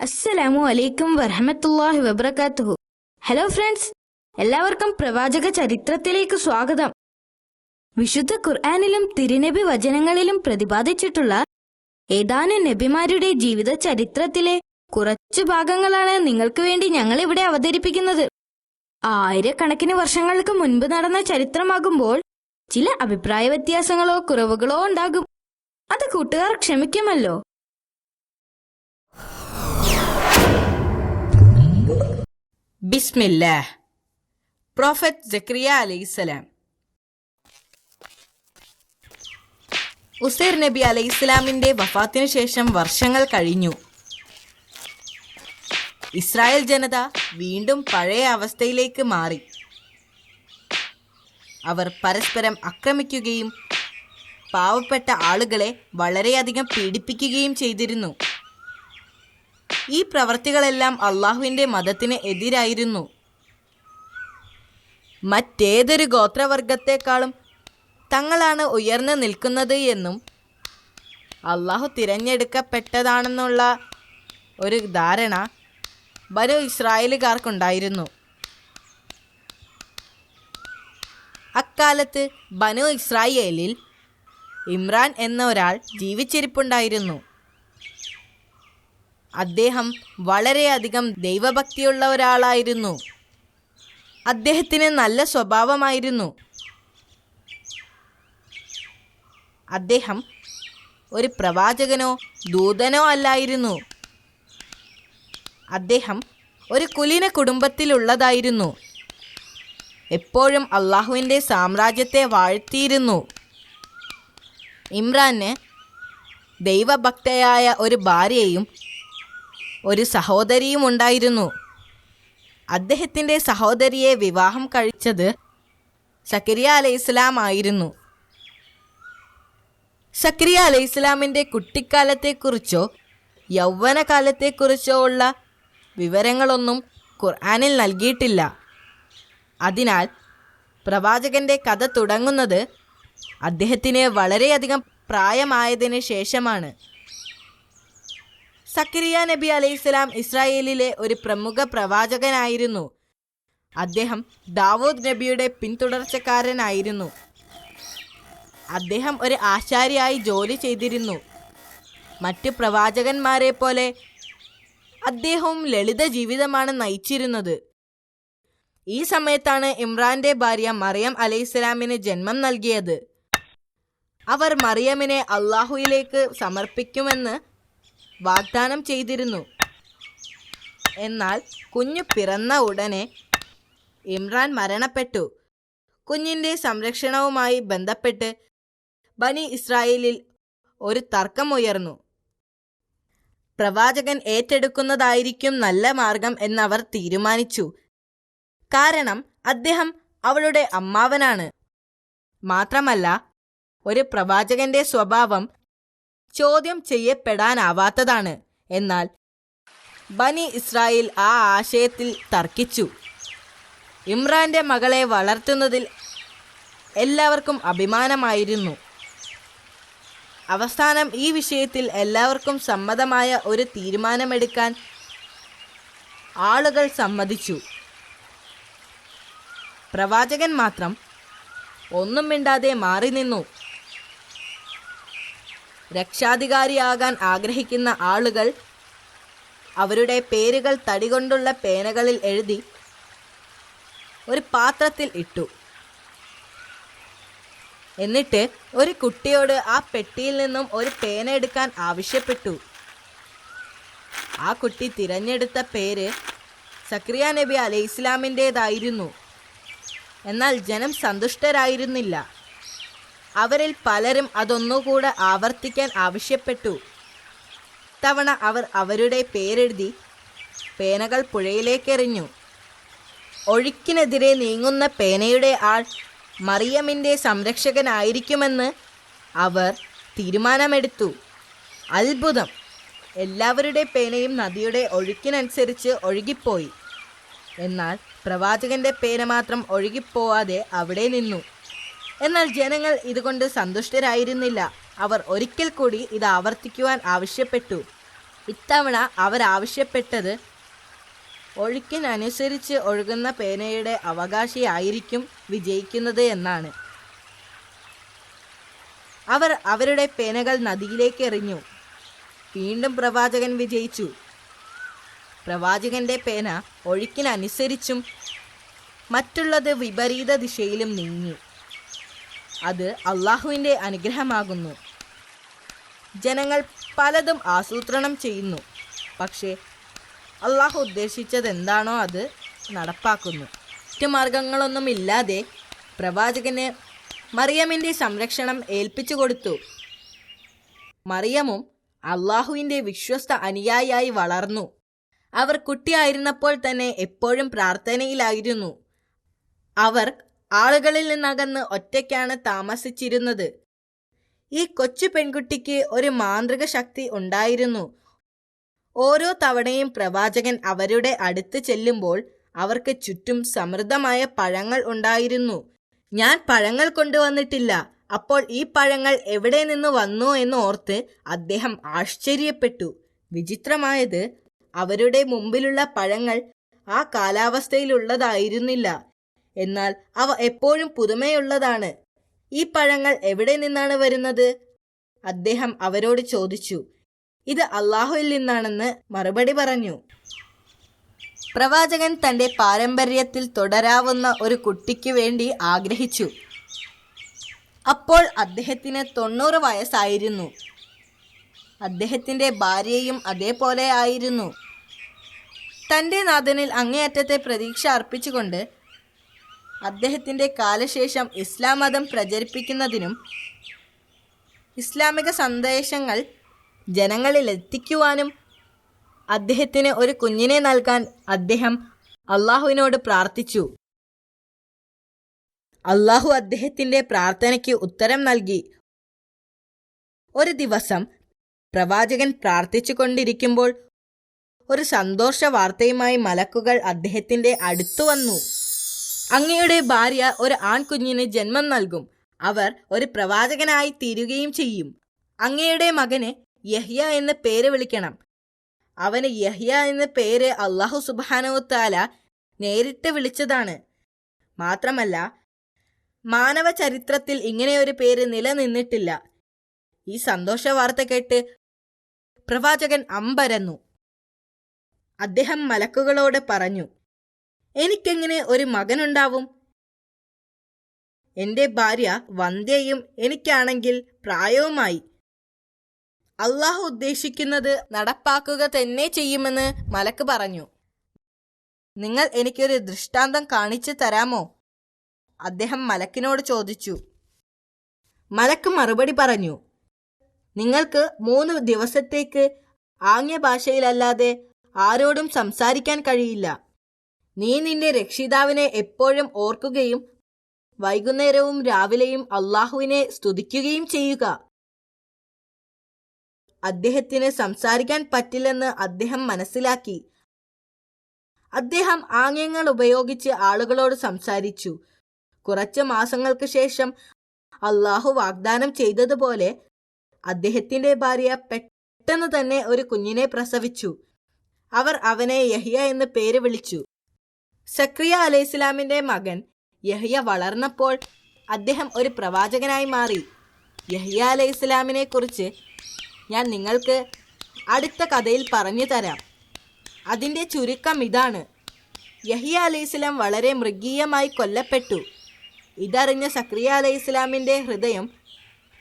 അസ്സലാമു അലൈക്കും വറഹ്മത്തുള്ളാഹി വബറകാതുഹു. ഹലോ ഫ്രണ്ട്സ്, എല്ലാവർക്കും പ്രവാചക ചരിത്രത്തിലേക്ക് സ്വാഗതം. വിശുദ്ധ ഖുർആനിലും തിരുനബി വചനങ്ങളിലും പ്രതിപാദിച്ചിട്ടുള്ള ഏതാനും നബിമാരുടെ ജീവിത ചരിത്രത്തിലെ കുറച്ചു ഭാഗങ്ങളാണ് നിങ്ങൾക്ക് വേണ്ടി ഞങ്ങൾ ഇവിടെ അവതരിപ്പിക്കുന്നത്. ആയിരക്കണക്കിന് വർഷങ്ങൾക്ക് മുൻപ് നടന്ന ചരിത്രമാകുമ്പോൾ ചില അഭിപ്രായ വ്യത്യാസങ്ങളോ കുറവുകളോ ഉണ്ടാകും. അത് കൂട്ടുകാർ ക്ഷമിക്കുമല്ലോ. ബിസ്മില്ലാഹ്. പ്രൊഫറ്റ് സക്കരിയ അലൈഹിസ്സലാം. ഉസൈർ നബി അലൈഹിസ്സലാമിന്റെ വഫാത്തിനു ശേഷം വർഷങ്ങൾ കഴിഞ്ഞു. ഇസ്രായേൽ ജനത വീണ്ടും പഴയ അവസ്ഥയിലേക്ക് മാറി. അവർ പരസ്പരം ആക്രമിക്കുകയും പാവപ്പെട്ട ആളുകളെ വളരെയധികം പീഡിപ്പിക്കുകയും ചെയ്തിരുന്നു. ഈ പ്രവർത്തികളെല്ലാം അള്ളാഹുവിൻ്റെ മതത്തിന് എതിരായിരുന്നു. മറ്റേതൊരു ഗോത്രവർഗത്തെക്കാളും തങ്ങളാണ് ഉയർന്നു നിൽക്കുന്നത് എന്നും അള്ളാഹു തിരഞ്ഞെടുക്കപ്പെട്ടതാണെന്നുള്ള ഒരു ധാരണ ബനു ഇസ്രായേലുകാർക്കുണ്ടായിരുന്നു. അക്കാലത്ത് ബനു ഇസ്രായേലിൽ ഇമ്രാൻ എന്ന ഒരാൾ ജീവിച്ചിരിപ്പുണ്ടായിരുന്നു. അദ്ദേഹം വളരെയധികം ദൈവഭക്തിയുള്ള ഒരാളായിരുന്നു. അദ്ദേഹത്തിന് നല്ല സ്വഭാവമായിരുന്നു. അദ്ദേഹം ഒരു പ്രവാചകനോ ദൂതനോ അല്ലായിരുന്നു. അദ്ദേഹം ഒരു കുലീന കുടുംബത്തിലുള്ളതായിരുന്നു. എപ്പോഴും അള്ളാഹുവിൻ്റെ സാമ്രാജ്യത്തെ വാഴ്ത്തിയിരുന്നു. ഇമ്രാന് ദൈവഭക്തയായ ഒരു ഭാര്യയും ഒരു സഹോദരിയും ഉണ്ടായിരുന്നു. അദ്ദേഹത്തിൻ്റെ സഹോദരിയെ വിവാഹം കഴിച്ചത് സക്കരിയ അലൈഹിസ്സലാം ആയിരുന്നു. സക്കരിയ അലൈഹിസ്സലാമിൻ്റെ കുട്ടിക്കാലത്തെക്കുറിച്ചോ യൗവനകാലത്തെക്കുറിച്ചോ ഉള്ള വിവരങ്ങളൊന്നും ഖുർആനിൽ നൽകിയിട്ടില്ല. അതിനാൽ പ്രവാചകന്റെ കഥ തുടങ്ങുന്നത് അദ്ദേഹത്തിന് വളരെയധികം പ്രായമായതിനു ശേഷമാണ്. സക്കരിയ നബി അലൈഹിസ്സലാം ഇസ്രായേലിലെ ഒരു പ്രമുഖ പ്രവാചകനായിരുന്നു. അദ്ദേഹം ദാവൂദ് നബിയുടെ പിന്തുടർച്ചക്കാരനായിരുന്നു. അദ്ദേഹം ഒരു ആശാരിയായി ജോലി ചെയ്തിരുന്നു. മറ്റ് പ്രവാചകന്മാരെ പോലെ അദ്ദേഹവും ലളിത ജീവിതമാണ് നയിച്ചിരുന്നത്. ഈ സമയത്താണ് ഇമ്രാന്റെ ഭാര്യ മറിയം അലൈഹിസ്സലാമിന് ജന്മം നൽകിയത്. അവർ മറിയമിനെ അള്ളാഹുവിലേക്ക് സമർപ്പിക്കുമെന്ന് വാഗ്ദാനം ചെയ്തിരുന്നു. എന്നാൽ കുഞ്ഞു പിറന്ന ഉടനെ ഇമ്രാൻ മരണപ്പെട്ടു. കുഞ്ഞിൻ്റെ സംരക്ഷണവുമായി ബന്ധപ്പെട്ട് ബനി ഇസ്രായേലിൽ ഒരു തർക്കമുയർന്നു. പ്രവാചകൻ ഏറ്റെടുക്കുന്നതായിരിക്കും നല്ല മാർഗം എന്നവർ തീരുമാനിച്ചു. കാരണം അദ്ദേഹം അവളുടെ അമ്മാവനാണ്. മാത്രമല്ല, ഒരു പ്രവാചകന്റെ സ്വഭാവം ചോദ്യം ചെയ്യപ്പെടാനാവാത്തതാണ്. എന്നാൽ ബനി ഇസ്രായേൽ ആ ആശയത്തിൽ തർക്കിച്ചു. ഇമ്രാന്റെ മകളെ വളർത്തുന്നതിൽ എല്ലാവർക്കും അഭിമാനമായിരുന്നു. അവസാനം ഈ വിഷയത്തിൽ എല്ലാവർക്കും സമ്മതമായ ഒരു തീരുമാനമെടുക്കാൻ ആളുകൾ സമ്മതിച്ചു. പ്രവാചകൻ മാത്രം ഒന്നും മിണ്ടാതെ മാറി നിന്നു. രക്ഷാധികാരിയാകാൻ ആഗ്രഹിക്കുന്ന ആളുകൾ അവരുടെ പേരുകൾ തടികൊണ്ടുള്ള പേനകളിൽ എഴുതി ഒരു പാത്രത്തിൽ ഇട്ടു. എന്നിട്ട് ഒരു കുട്ടിയോട് ആ പെട്ടിയിൽ നിന്നും ഒരു പേന എടുക്കാൻ ആവശ്യപ്പെട്ടു. ആ കുട്ടി തിരഞ്ഞെടുത്ത പേര് സക്കരിയ നബി അലൈഹിസ്സലാമിൻ്റേതായിരുന്നു. എന്നാൽ ജനം സന്തുഷ്ടരായിരുന്നില്ല. അവരിൽ പലരും അതൊന്നുകൂടെ ആവർത്തിക്കാൻ ആവശ്യപ്പെട്ടു. തവണ അവർ അവരുടെ പേരെഴുതി പേനകൾ പുഴയിലേക്കെറിഞ്ഞു. ഒഴുക്കിനെതിരെ നീങ്ങുന്ന പേനയുടെ ആൾ മറിയമിൻ്റെ സംരക്ഷകനായിരിക്കുമെന്ന് അവർ തീരുമാനമെടുത്തു. അത്ഭുതം! എല്ലാവരുടെ പേനയും നദിയുടെ ഒഴുക്കിനനുസരിച്ച് ഒഴുകിപ്പോയി. എന്നാൽ പ്രവാചകന്റെ പേന മാത്രം ഒഴുകിപ്പോവാതെ അവിടെ നിന്നു. എന്നാൽ ജനങ്ങൾ ഇതുകൊണ്ട് സന്തുഷ്ടരായിരുന്നില്ല. അവർ ഒരിക്കൽ കൂടി ഇത് ആവർത്തിക്കുവാൻ ആവശ്യപ്പെട്ടു. ഇത്തവണ അവരാവശ്യപ്പെട്ടത് ഒഴുക്കിനനുസരിച്ച് ഒഴുകുന്ന പേനയുടെ അവകാശിയായിരിക്കും വിജയിക്കുന്നത് എന്നാണ്. അവർ അവരുടെ പേനകൾ നദിയിലേക്ക് എറിഞ്ഞു. വീണ്ടും പ്രവാചകൻ വിജയിച്ചു. പ്രവാചകന്റെ പേന ഒഴുക്കിനനുസരിച്ചും മറ്റുള്ളത് വിപരീത ദിശയിലും നീങ്ങി. അത് അള്ളാഹുവിൻ്റെ അനുഗ്രഹമാകുന്നു. ജനങ്ങൾ പലതും ആസൂത്രണം ചെയ്യുന്നു, പക്ഷേ അള്ളാഹു ഉദ്ദേശിച്ചതെന്താണോ അത് നടപ്പാക്കുന്നു. മറ്റു മാർഗങ്ങളൊന്നുമില്ലാതെ പ്രവാചകന് മറിയമിൻ്റെ സംരക്ഷണം ഏൽപ്പിച്ചു കൊടുത്തു. മറിയമും അള്ളാഹുവിൻ്റെ വിശ്വസ്ത അനുയായിയായി വളർന്നു. അവർ കുട്ടിയായിരുന്നപ്പോൾ തന്നെ എപ്പോഴും പ്രാർത്ഥനയിലായിരുന്നു. അവർ ആളുകളിൽ നിന്നകന്ന് ഒറ്റയ്ക്കാണ് താമസിച്ചിരുന്നത്. ഈ കൊച്ചു പെൺകുട്ടിക്ക് ഒരു മാന്ത്രിക ശക്തി ഉണ്ടായിരുന്നു. ഓരോ തവണയും പ്രവാചകൻ അവരുടെ അടുത്ത് ചെല്ലുമ്പോൾ അവർക്ക് ചുറ്റും സമൃദ്ധമായ പഴങ്ങൾ ഉണ്ടായിരുന്നു. ഞാൻ പഴങ്ങൾ കൊണ്ടുവന്നിട്ടില്ല, അപ്പോൾ ഈ പഴങ്ങൾ എവിടെ നിന്ന് വന്നു എന്ന് ഓർത്ത് അദ്ദേഹം ആശ്ചര്യപ്പെട്ടു. വിചിത്രമായത്, അവരുടെ മുമ്പിലുള്ള പഴങ്ങൾ ആ കാലാവസ്ഥയിലുള്ളതായിരുന്നില്ല, എന്നാൽ അവ എപ്പോഴും പുതുമയുള്ളതാണ്. ഈ പഴങ്ങൾ എവിടെ നിന്നാണ് വരുന്നത്? അദ്ദേഹം അവരോട് ചോദിച്ചു. ഇത് അള്ളാഹുവിൽ നിന്നാണെന്ന് മറുപടി പറഞ്ഞു. പ്രവാചകൻ തൻ്റെ പാരമ്പര്യത്തിൽ തുടരാവുന്ന ഒരു കുട്ടിക്ക് വേണ്ടി ആഗ്രഹിച്ചു. അപ്പോൾ അദ്ദേഹത്തിന് 90 വയസ്സായിരുന്നു. അദ്ദേഹത്തിൻ്റെ ഭാര്യയും അതേപോലെ ആയിരുന്നു. തൻ്റെ നാഥനിൽ അങ്ങേയറ്റത്തെ പ്രതീക്ഷ അർപ്പിച്ചുകൊണ്ട് അദ്ദേഹത്തിൻ്റെ കാലശേഷം ഇസ്ലാം മതം പ്രചരിപ്പിക്കുന്നതിനും ഇസ്ലാമിക സന്ദേശങ്ങൾ ജനങ്ങളിൽ എത്തിക്കുവാനും അദ്ദേഹത്തിന് ഒരു കുഞ്ഞിനെ നൽകാൻ അദ്ദേഹം അള്ളാഹുവിനോട് പ്രാർത്ഥിച്ചു. അള്ളാഹു അദ്ദേഹത്തിൻ്റെ പ്രാർത്ഥനയ്ക്ക് ഉത്തരം നൽകി. ഒരു ദിവസം പ്രവാചകൻ പ്രാർത്ഥിച്ചു കൊണ്ടിരിക്കുമ്പോൾ ഒരു സന്തോഷ വാർത്തയുമായി മലക്കുകൾ അദ്ദേഹത്തിൻ്റെ അടുത്തു വന്നു. അങ്ങയുടെ ഭാര്യ ഒരു ആൺകുഞ്ഞിന് ജന്മം നൽകും. അവർ ഒരു പ്രവാചകനായി തീരുകയും ചെയ്യും. അങ്ങയുടെ മകന് യഹ്യ എന്ന് പേര് വിളിക്കണം. അവന് യഹ്യ എന്ന പേര് അള്ളാഹു സുബ്ഹാനഹു തആല നേരിട്ട് വിളിച്ചതാണ്. മാത്രമല്ല, മാനവ ചരിത്രത്തിൽ ഇങ്ങനെയൊരു പേര് നിലനിന്നിട്ടില്ല. ഈ സന്തോഷ വാർത്ത കേട്ട് പ്രവാചകൻ അമ്പരന്നു. അദ്ദേഹം മലക്കുകളോട് പറഞ്ഞു, എനിക്കെങ്ങനെ ഒരു മകനുണ്ടാവും? എൻ്റെ ഭാര്യ വന്ധ്യയും എനിക്കാണെങ്കിൽ പ്രായവുമായി. അള്ളാഹു ഉദ്ദേശിക്കുന്നത് നടപ്പാക്കുക തന്നെ ചെയ്യുമെന്ന് മലക്ക് പറഞ്ഞു. നിങ്ങൾ എനിക്കൊരു ദൃഷ്ടാന്തം കാണിച്ചു തരാമോ? അദ്ദേഹം മലക്കിനോട് ചോദിച്ചു. മലക്ക് മറുപടി പറഞ്ഞു, നിങ്ങൾക്ക് 3 ദിവസത്തേക്ക് ആംഗ്യഭാഷയിലല്ലാതെ ആരോടും സംസാരിക്കാൻ കഴിയില്ല. നീ നിന്റെ രക്ഷിതാവിനെ എപ്പോഴും ഓർക്കുകയും വൈകുന്നേരവും രാവിലെയും അള്ളാഹുവിനെ സ്തുതിക്കുകയും ചെയ്യുക. അദ്ദേഹത്തിന് സംസാരിക്കാൻ പറ്റില്ലെന്ന് അദ്ദേഹം മനസ്സിലാക്കി. അദ്ദേഹം ആംഗ്യങ്ങൾ ഉപയോഗിച്ച് ആളുകളോട് സംസാരിച്ചു. കുറച്ച് മാസങ്ങൾക്ക് ശേഷം അള്ളാഹു വാഗ്ദാനം ചെയ്തതുപോലെ അദ്ദേഹത്തിന്റെ ഭാര്യ പെട്ടെന്ന് തന്നെ ഒരു കുഞ്ഞിനെ പ്രസവിച്ചു. അവർ അവനെ യഹ്യ എന്ന് പേര് വിളിച്ചു. സക്രിയ അലൈഹിസ്സലാമിന്റെ മകൻ യഹ്യ വളർന്നപ്പോൾ അദ്ദേഹം ഒരു പ്രവാചകനായി മാറി. യഹ്യ അലൈഹിസ്സലാമിനെ കുറിച്ച് ഞാൻ നിങ്ങൾക്ക് അടുത്ത കഥയിൽ പറഞ്ഞു തരാം. അതിൻ്റെ ചുരുക്കം ഇതാണ്. യഹ്യ അലൈഹിസ്സലാം വളരെ മൃഗീയമായി കൊല്ലപ്പെട്ടു. ഇതറിഞ്ഞ സക്രിയ അലൈഹിസ്സലാമിൻ്റെ ഹൃദയം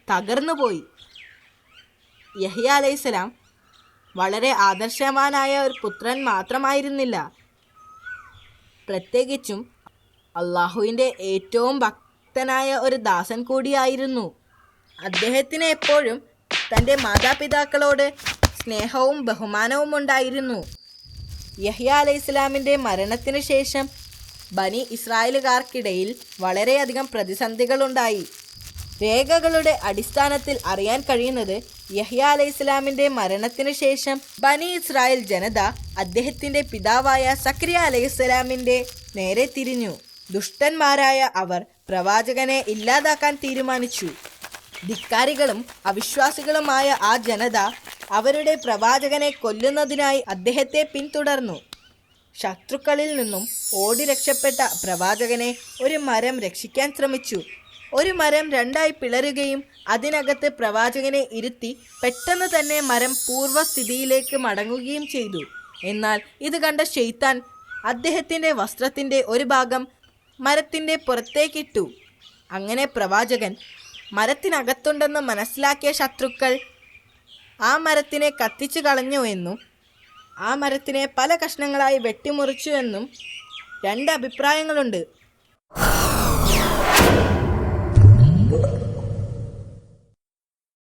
തകർന്നുപോയി. യഹ്യ അലൈഹിസ്സലാം വളരെ ആദർശവാനായ ഒരു പുത്രൻ മാത്രമായിരുന്നില്ല, പ്രത്യേകിച്ചും അള്ളാഹുവിൻ്റെ ഏറ്റവും ഭക്തനായ ഒരു ദാസൻ കൂടിയായിരുന്നു. അദ്ദേഹത്തിന് എപ്പോഴും തൻ്റെ മാതാപിതാക്കളോട് സ്നേഹവും ബഹുമാനവും ഉണ്ടായിരുന്നു. യഹ്യ അലൈഹിസ്സലാമിൻ്റെ മരണത്തിന് ശേഷം ബനി ഇസ്രായേലുകാർക്കിടയിൽ വളരെയധികം പ്രതിസന്ധികളുണ്ടായി. രേഖകളുടെ അടിസ്ഥാനത്തിൽ അറിയാൻ കഴിയുന്നത് യഹ്യ അലൈഹിസ്സലാമിൻ്റെ മരണത്തിന് ശേഷം ബനി ഇസ്രായേൽ ജനത അദ്ദേഹത്തിൻ്റെ പിതാവായ സക്രിയ അലൈഹിസ്സലാമിൻ്റെ നേരെ തിരിഞ്ഞു. ദുഷ്ടന്മാരായ അവർ പ്രവാചകനെ ഇല്ലാതാക്കാൻ തീരുമാനിച്ചു. ധിക്കാരികളും അവിശ്വാസികളുമായ ആ ജനത അവരുടെ പ്രവാചകനെ കൊല്ലുന്നതിനായി അദ്ദേഹത്തെ പിന്തുടർന്നു. ശത്രുക്കളിൽ നിന്നും ഓടി രക്ഷപ്പെട്ട പ്രവാചകനെ ഒരു മരം രക്ഷിക്കാൻ ശ്രമിച്ചു. ഒരു മരം രണ്ടായി പിളരുകയും അതിനകത്ത് പ്രവാചകനെ ഇരുത്തി പെട്ടെന്ന് തന്നെ മരം പൂർവ്വസ്ഥിതിയിലേക്ക് മടങ്ങുകയും ചെയ്തു. എന്നാൽ ഇത് കണ്ട ശൈത്താൻ അദ്ദേഹത്തിൻ്റെ വസ്ത്രത്തിൻ്റെ ഒരു ഭാഗം മരത്തിൻ്റെ പുറത്തേക്കിട്ടു. അങ്ങനെ പ്രവാചകൻ മരത്തിനകത്തുണ്ടെന്ന് മനസ്സിലാക്കിയ ശത്രുക്കൾ ആ മരത്തിനെ കത്തിച്ചു കളഞ്ഞുവെന്നും ആ മരത്തിനെ പല കഷ്ണങ്ങളായി വെട്ടിമുറിച്ചുവെന്നും രണ്ട് അഭിപ്രായങ്ങളുണ്ട്.